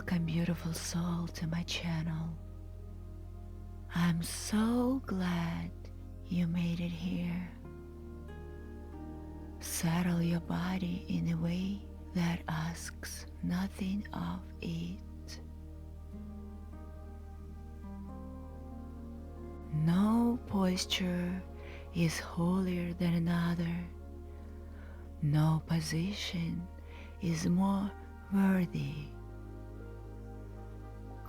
Welcome, beautiful soul, to my channel. I'm so glad you made it here. Settle your body in a way that asks nothing of it. No posture is holier than another. No position is more worthy.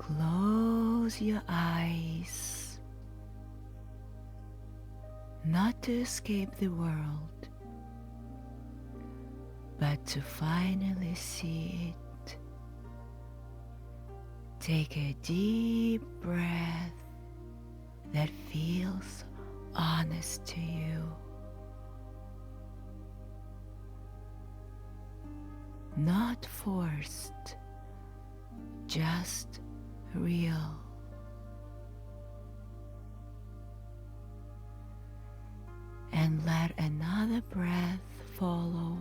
Close your eyes, not to escape the world, but to finally see it. Take a deep breath that feels honest to you. Not forced, just real. And let another breath follow,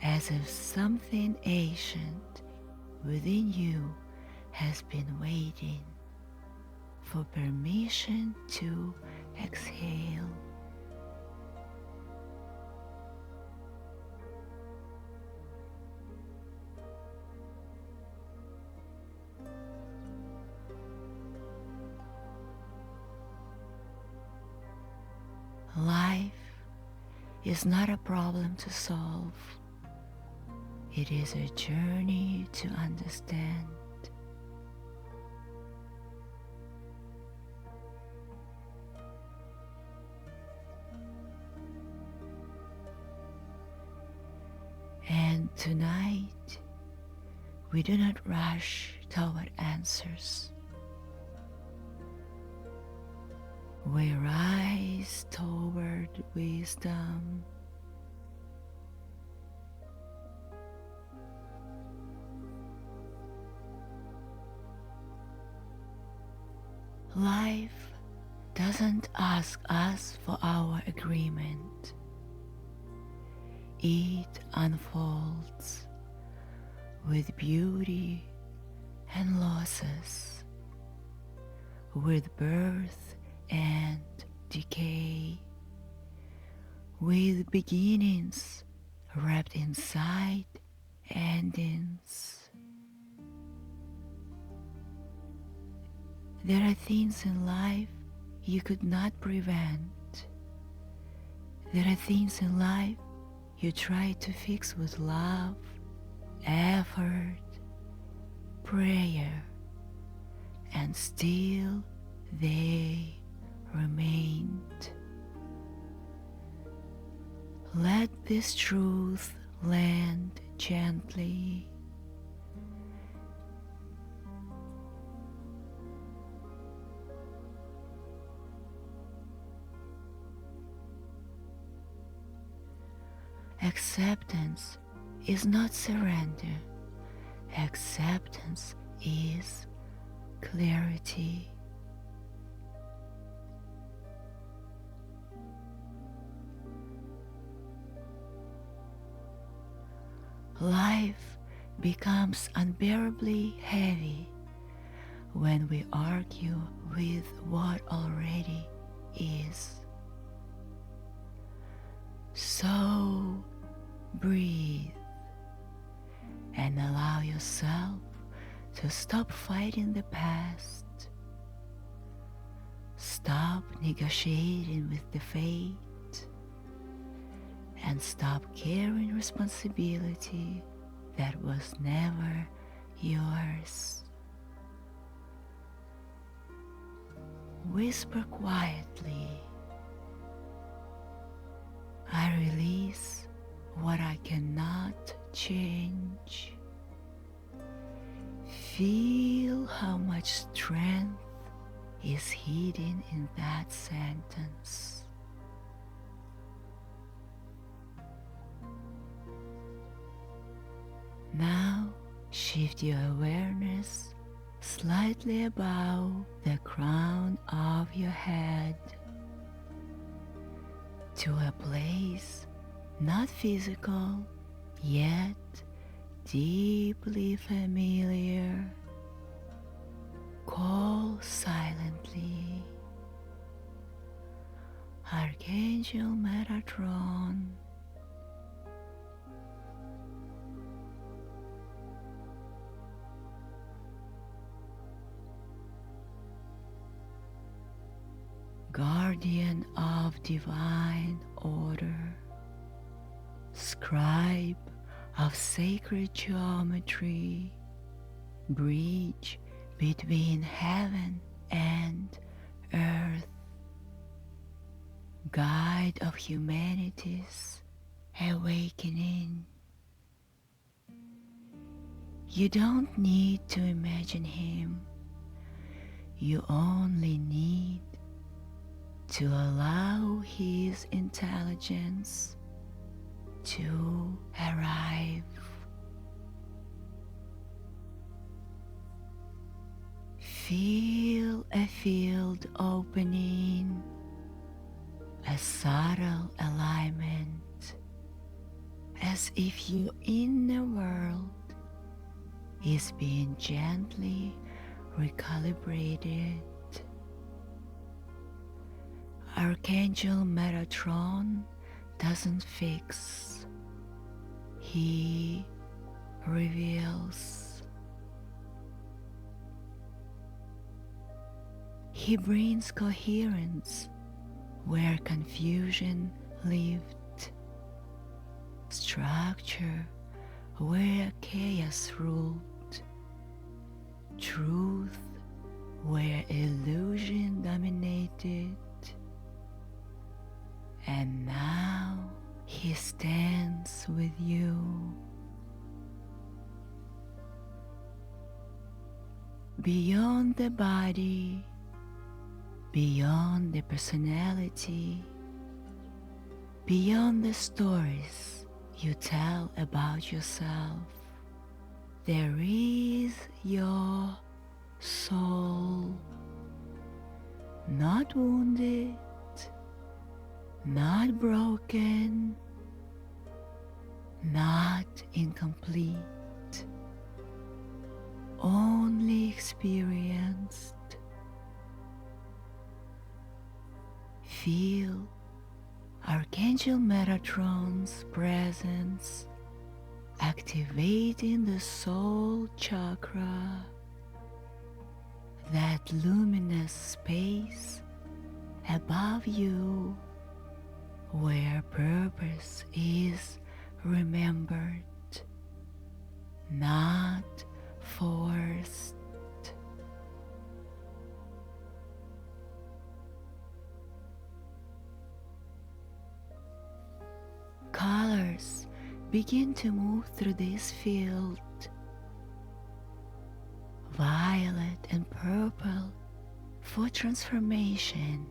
as if something ancient within you has been waiting for permission to exhale. Life is not a problem to solve. It is a journey to understand. And tonight, we do not rush toward answers. We rise toward wisdom. Life doesn't ask us for our agreement. It unfolds with beauty and losses, with birth and decay, with beginnings wrapped inside endings. There are things in life you could not prevent. There are things in life you try to fix with love, effort, prayer, and still they remained. Let this truth land gently. Acceptance is not surrender. Acceptance is clarity. Life becomes unbearably heavy when we argue with what already is. So breathe and allow yourself to stop fighting the past. Stop negotiating with the fate. And stop carrying responsibility that was never yours. Whisper quietly, I release what I cannot change. Feel how much strength is hidden in that sentence. Now shift your awareness slightly above the crown of your head to a place not physical yet deeply familiar, call silently. Archangel Metatron, guardian of divine order, scribe of sacred geometry, bridge between heaven and earth, guide of humanity's awakening. You don't need to imagine him, you only need to allow his intelligence to arrive. Feel a field opening, a subtle alignment, as if your inner world is being gently recalibrated. Archangel Metatron doesn't fix, he reveals. He brings coherence where confusion lived, structure where chaos ruled, truth where illusion dominated. And now he stands with you. Beyond the body, beyond the personality, beyond the stories you tell about yourself, there is your soul, not wounded, not broken, not incomplete, only experienced. Feel Archangel Metatron's presence activating the Soul Chakra, that luminous space above you where purpose is remembered, not forced. Colors begin to move through this field. Violet and purple for transformation.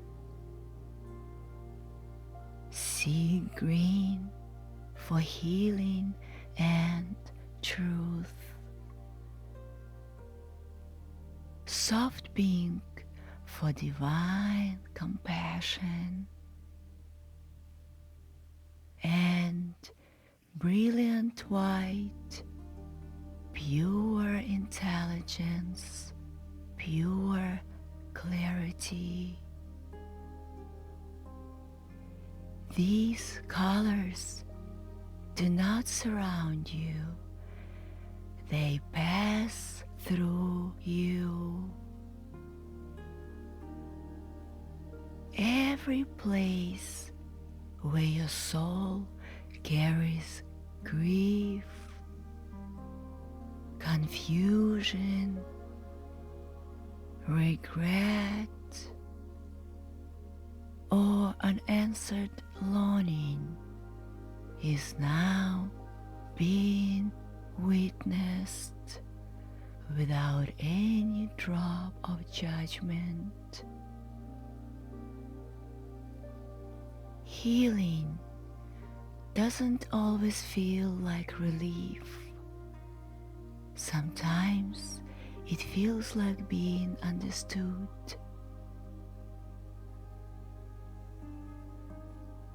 Sea green for healing and truth. Soft pink for divine compassion. And brilliant white, pure intelligence, pure clarity. These colors do not surround you, they pass through you. Every place where your soul carries grief, confusion, regret, or unanswered longing is now being witnessed without any drop of judgment. Healing doesn't always feel like relief. Sometimes it feels like being understood.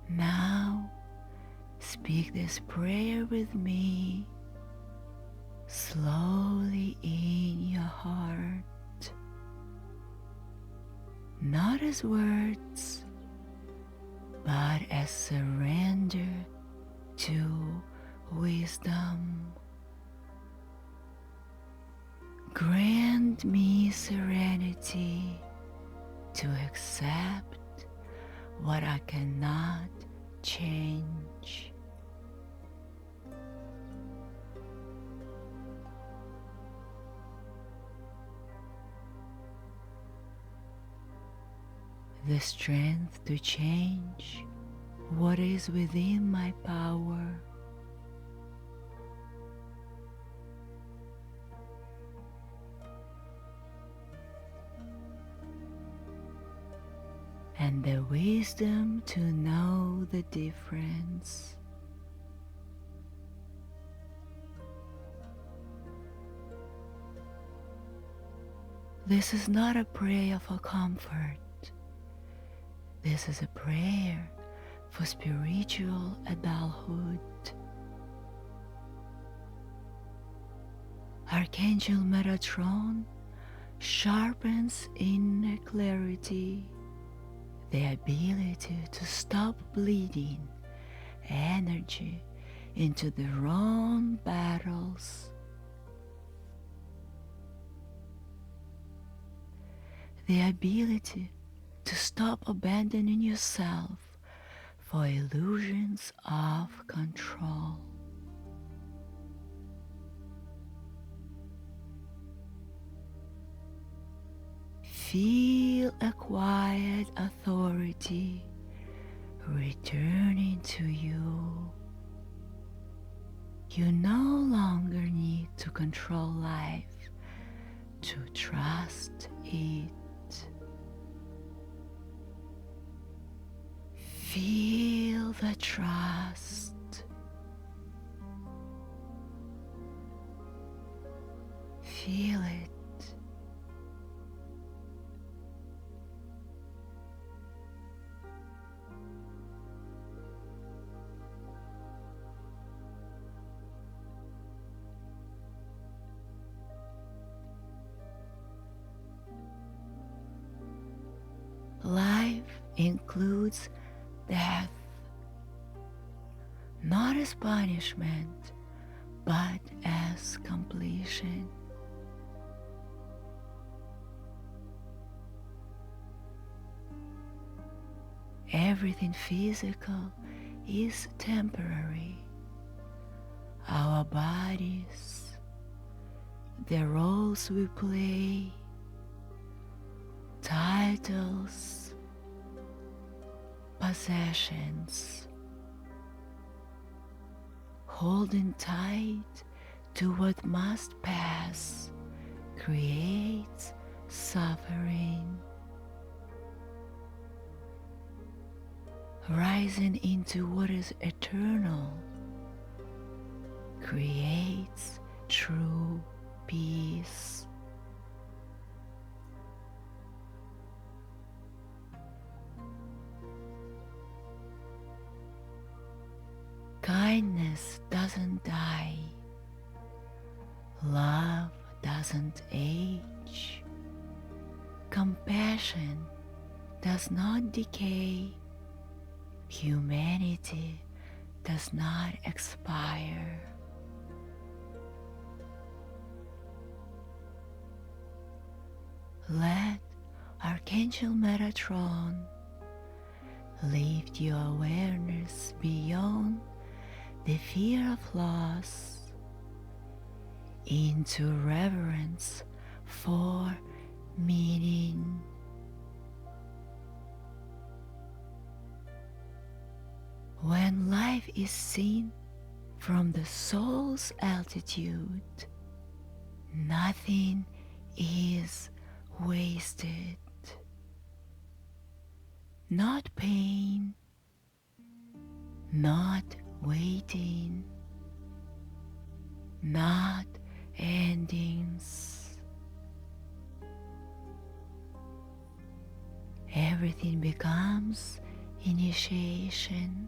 Now, speak this prayer with me. slowly in your heart, not as words, but as surrender to wisdom. Grant me serenity to accept what I cannot change. The strength to change what is within my power. And the wisdom to know the difference. This is not a prayer for comfort. This is a prayer for spiritual adulthood. Archangel Metatron sharpens inner clarity, the ability to stop bleeding energy into the wrong battles. The ability to stop abandoning yourself for illusions of control. Feel a quiet authority returning to you. You no longer need to control life, to trust it. Feel the trust. Feel it. Life includes death, not as punishment, but as completion. Everything physical is temporary. Our bodies, the roles we play, titles, possessions, holding tight to what must pass creates suffering. Rising into what is eternal creates true peace. Kindness doesn't die. Love doesn't age. Compassion does not decay. Humanity does not expire. Let Archangel Metatron lift your awareness beyond the fear of loss into reverence for meaning. When life is seen from the soul's altitude, nothing is wasted. Not pain, not waiting, not endings. Everything becomes initiation.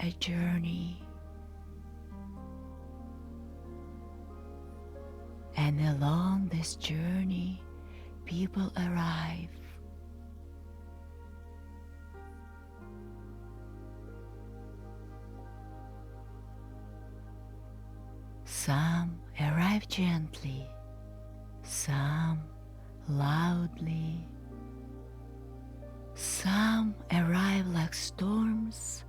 a journey, and along this journey people arrive. Some arrive gently, some loudly, some arrive like storms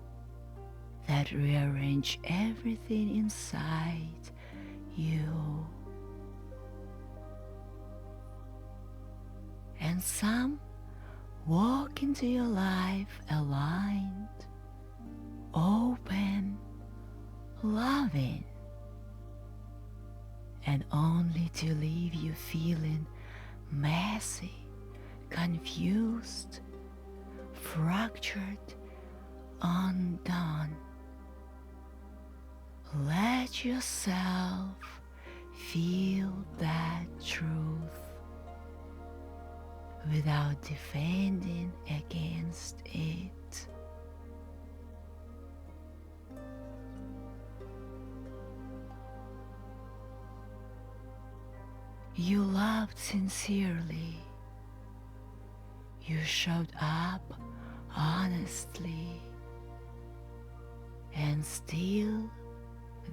that rearrange everything inside you. And some walk into your life aligned, open, loving, and only to leave you feeling messy, confused, fractured, undone. Let yourself feel that truth without defending against it. You loved sincerely. You showed up honestly, and still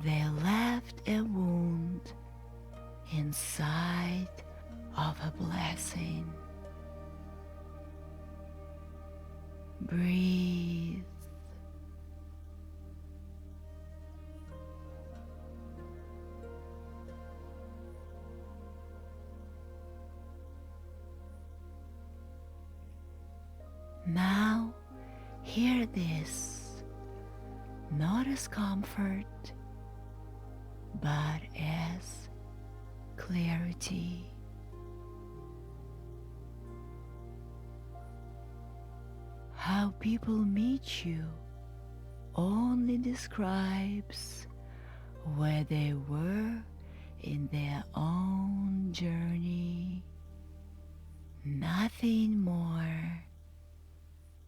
they left a wound inside of a blessing. Breathe. Now, hear this, not as comfort, but as clarity. How people meet you only describes where they were in their own journey, nothing more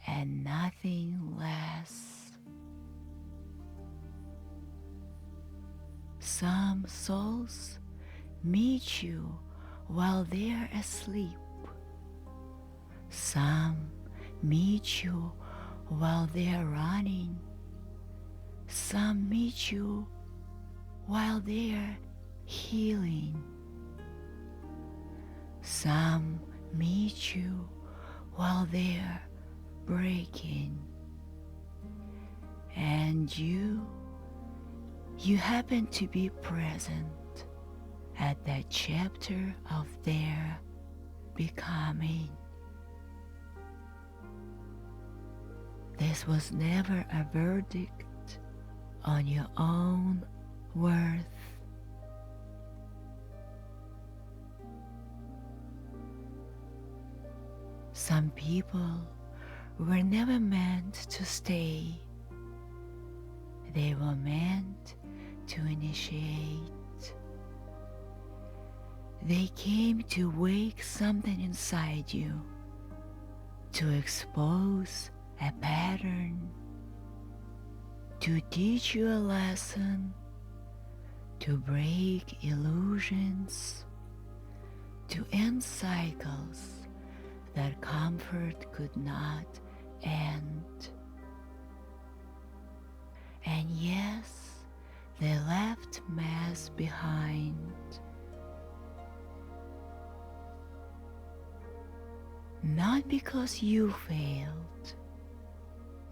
and nothing less. Some souls meet you while they're asleep. Some meet you while they're running. Some meet you while they're healing. Some meet you while they're breaking. And you happen to be present at that chapter of their becoming. This was never a verdict on your own worth. Some people were never meant to stay. They were meant to initiate. They came to wake something inside you, to expose a pattern, to teach you a lesson, to break illusions, to end cycles that comfort could not end. And yes, they left mess behind. Not because you failed,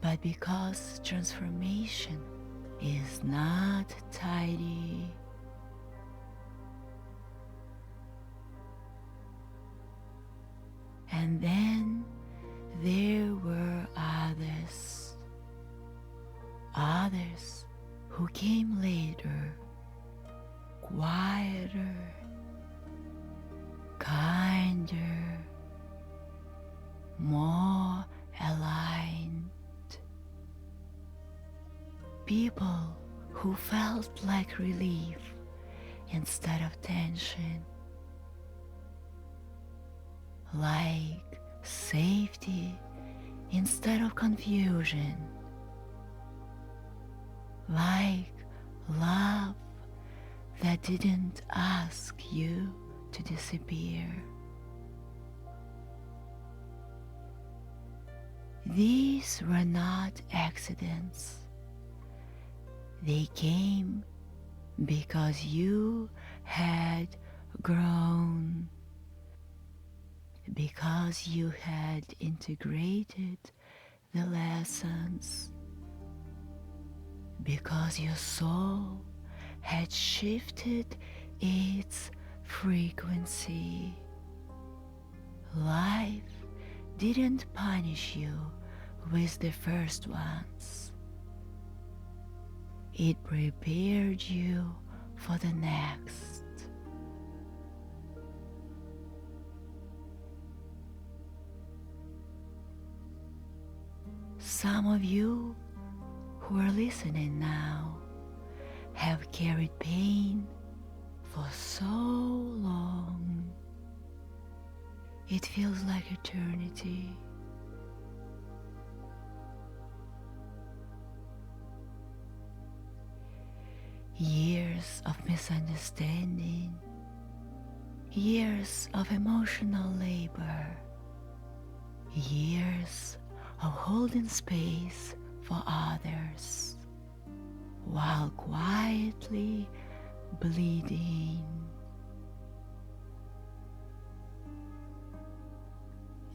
but because transformation is not tidy. And then there were others who came later, quieter, kinder, more aligned. People who felt like relief instead of tension, like safety instead of confusion, like love that didn't ask you to disappear. These were not accidents. They came because you had grown, because you had integrated the lessons, because your soul had shifted its frequency. Life didn't punish you with the first ones. It prepared you for the next. Some of you who are listening now have carried pain for so long. It feels like eternity. Years of misunderstanding, years of emotional labor, years of holding space for others while quietly bleeding.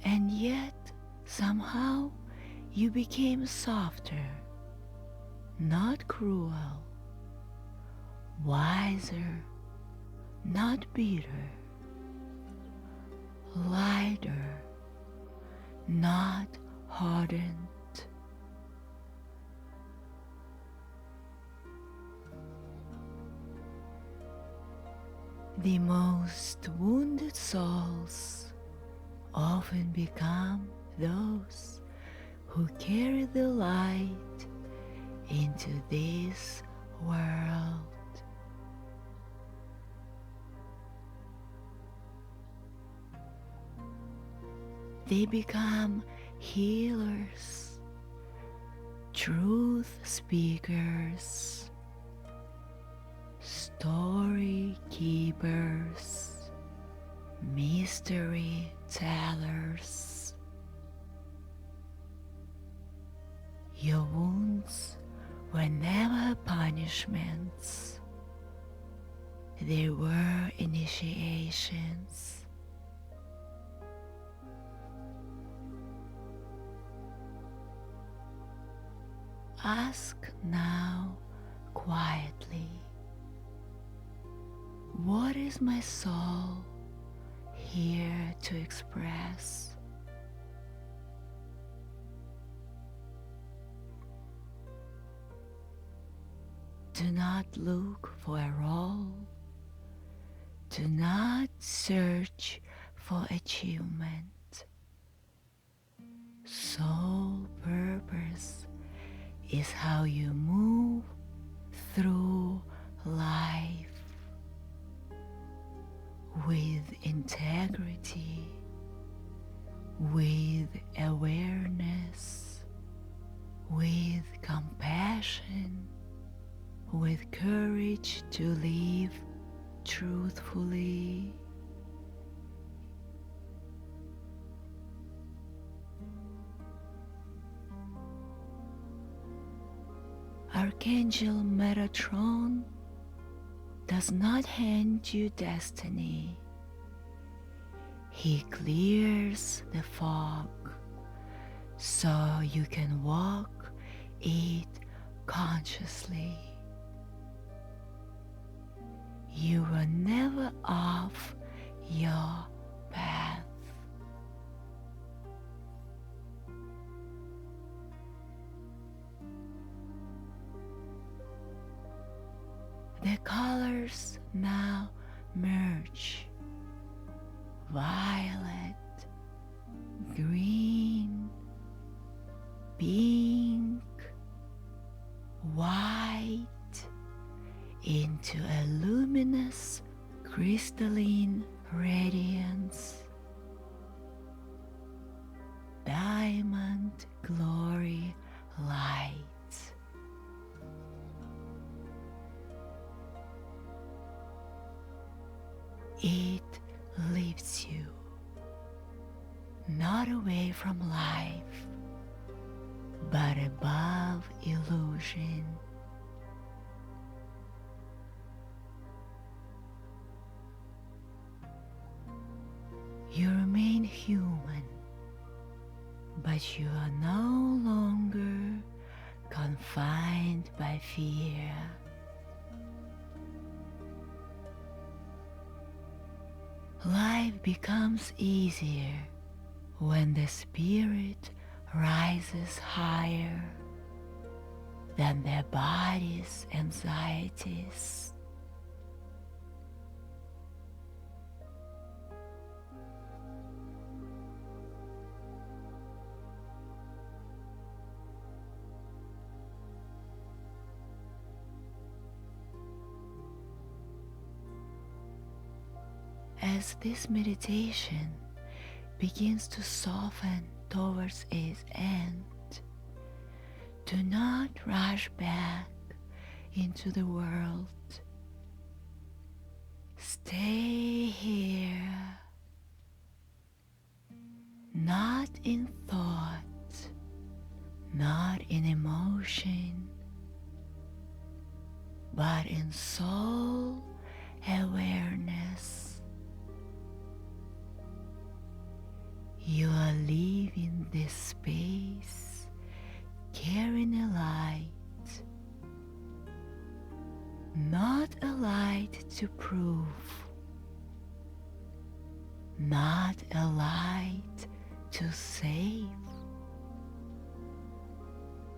And yet, somehow, you became softer, not cruel, wiser, not bitter, lighter, not hardened. The most wounded souls often become those who carry the light into this world. They become healers, truth speakers, story keepers, mystery tellers. Your wounds were never punishments. They were initiations. Ask now quietly, what is my soul here to express? Do not look for a role. Do not search for achievement. Soul purpose is how you move through life with integrity, with awareness, with compassion, with courage to live truthfully. Archangel Metatron does not hand you destiny. He clears the fog so you can walk it consciously. You were never off your path. The colors now merge: violet, green, pink, white, into a luminous crystalline radiance. Diamond glory light. It lifts you, not away from life, but above illusion. You remain human, but you are no longer confined by fear. Life becomes easier when the spirit rises higher than their body's anxieties. As this meditation begins to soften towards its end, do not rush back into the world. Stay here, not in thought, not in emotion, but in soul awareness. You are leaving this space carrying a light, not a light to prove, not a light to save,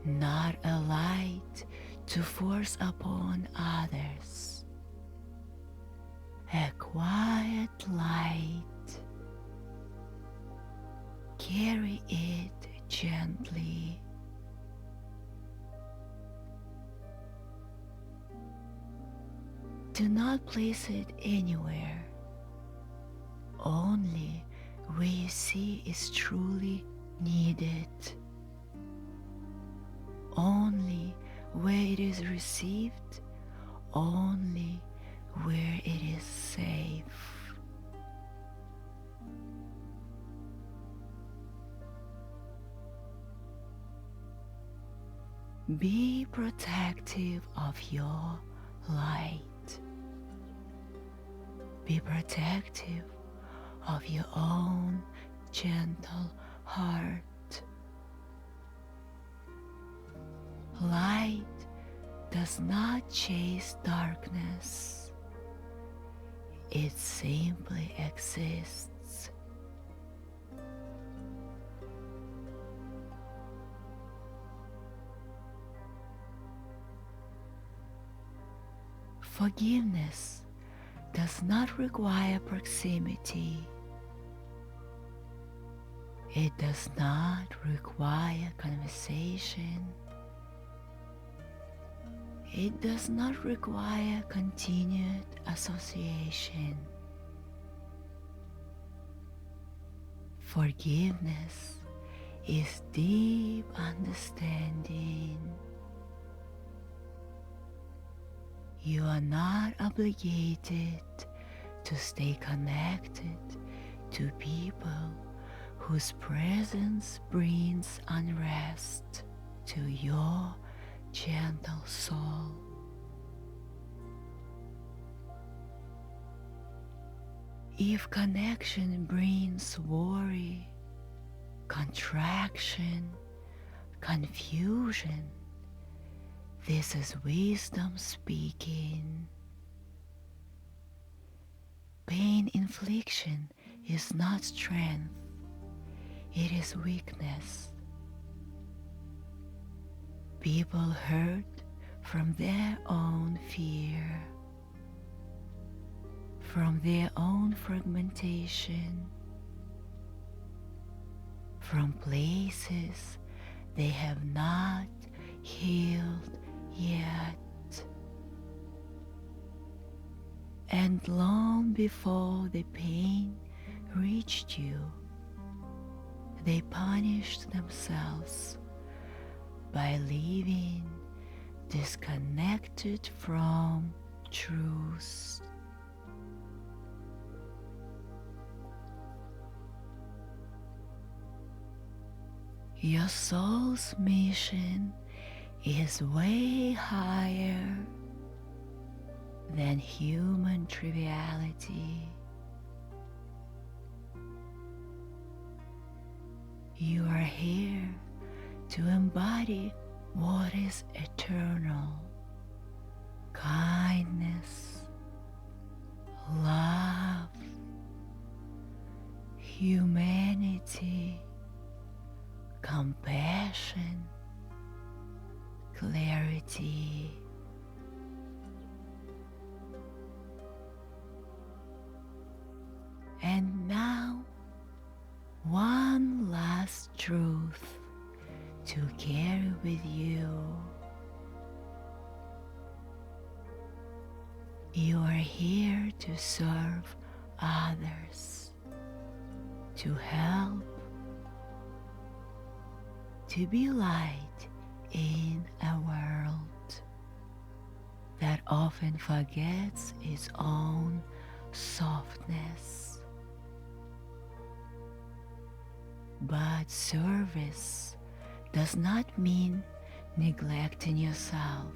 not a light to force upon others, a quiet light. Carry it gently. Do not place it anywhere, only where you see is truly needed, only where it is received, only where it is safe. Be protective of your light. Be protective of your own gentle heart. Light does not chase darkness. It simply exists. Forgiveness does not require proximity. It does not require conversation. It does not require continued association. Forgiveness is deep understanding. You are not obligated to stay connected to people whose presence brings unrest to your gentle soul. If connection brings worry, contraction, confusion, this is wisdom speaking. Pain infliction is not strength, it is weakness. People hurt from their own fear, from their own fragmentation, from places they have not healed yet. And long before the pain reached you, they punished themselves by living disconnected from truth. Your soul's mission is way higher than human triviality. You are here to embody what is eternal: kindness, love, humanity, compassion, clarity. And now, one last truth to carry with you. You are here to serve others, to help, to be light in a world that often forgets its own softness. But service does not mean neglecting yourself.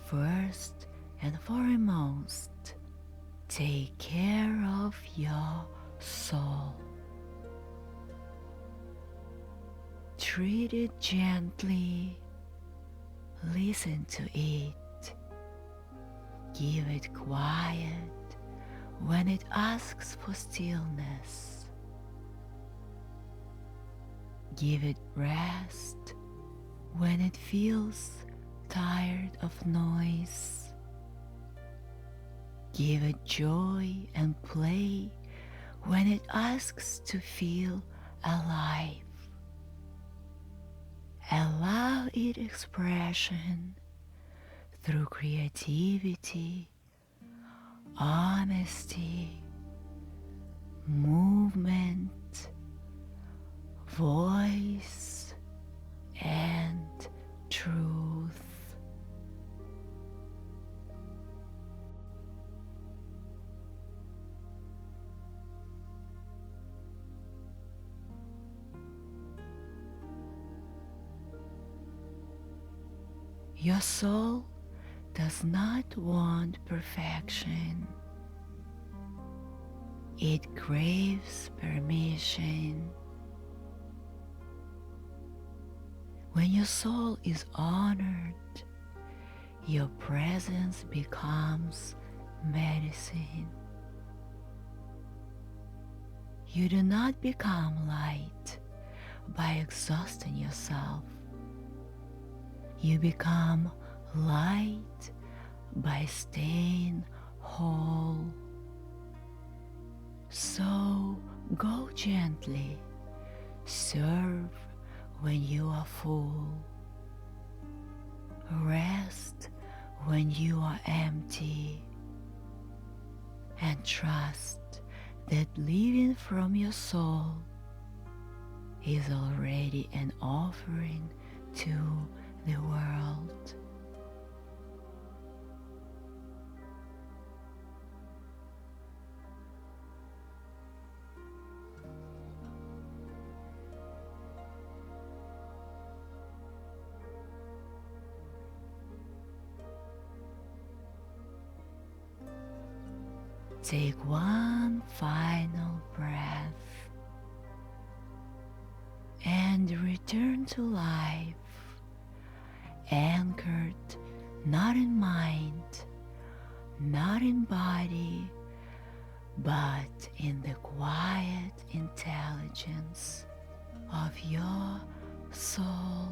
First and foremost, take care of your soul. Treat it gently, listen to it, give it quiet when it asks for stillness. Give it rest when it feels tired of noise. Give it joy and play when it asks to feel alive. Allow it expression through creativity, honesty, movement, voice, and truth. Your soul does not want perfection. It craves permission. When your soul is honored, your presence becomes medicine. You do not become light by exhausting yourself. You become light by staying whole. So go gently, serve when you are full, rest when you are empty, and trust that living from your soul is already an offering to the world. Take one final breath and return to life, anchored not in mind, not in body, but in the quiet intelligence of your soul.